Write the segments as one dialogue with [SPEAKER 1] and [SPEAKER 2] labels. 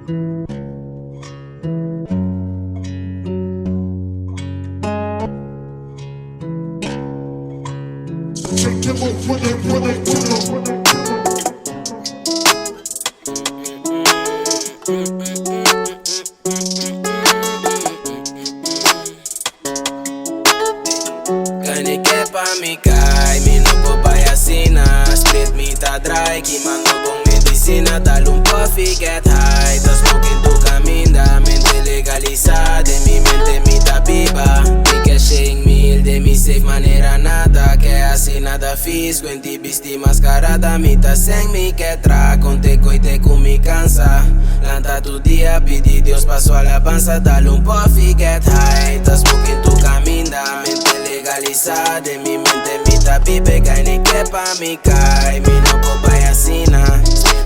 [SPEAKER 1] Kani que pa mi cai, mi no papayasina. Split me ta dry, que mando com medicina. Dale un puffy, get high. Tá smoking tu caminda, mente legalizada. De mi mente mi tá viva. Mi cash em mil, de mi safe maneira nada. Que assim nada fiz, quenti bisti mascarada. Mi tá sem mi que tra, conte coite com mi cansa. Lanta tu dia, pedi Deus pa sua alabança. Dale un puffy, get high. Tá smoking tu caminda, mente legalizada. De mi mente mi tá pipe, cai ni que pa mi cai. Mi no papayasina,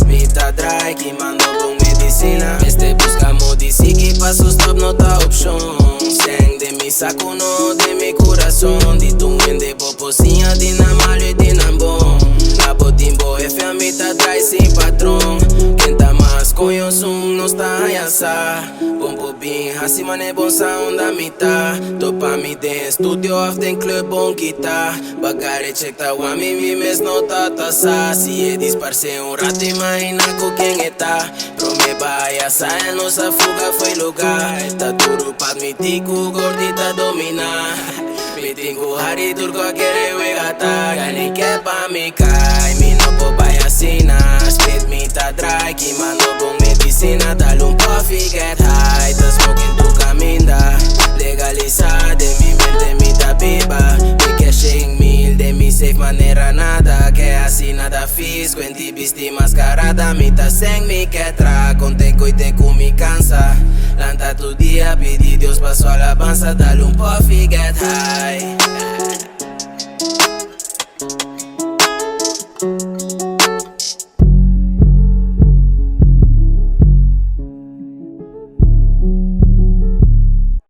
[SPEAKER 1] mi tá dry, que mando com medicina. Este busca modici, que passo stop no tá opção. Sang de mi saco no, de mi coração. Di tu de poposinha, di na malho e di na bom. La botimbo F a mi tá dry sem patrão. Quem tá mais com eu sum, não está a yasa. Pompo bem, acima ne bom sound a mi tá. Topa mi den studio of den club bom guitar. Bagare check ta wami mi mes no ta tasa. Si é disparce rato imagina com quem está. Pro me baia saia, nossa fuga foi lugar. Tá duro pra admitir que o gordita dominar. Me tengo hari turco a querer wegata. Gani que pa mi cai, mi no papayasina. Split me ta dry, que mando com medicina. Dale un puffy, get high. Tá smoking tu caminda, legalizada. De mi mente mi tá viva. Mi cash em mil, de mi safe maneira nada. Que assim nada fiz, quenti bisti mascarada. Mi tá sem mi que tra, conte coite com mi cansa. Lanta tu dia, pedi Deus pa sua alabança. Dale un puffy, get high.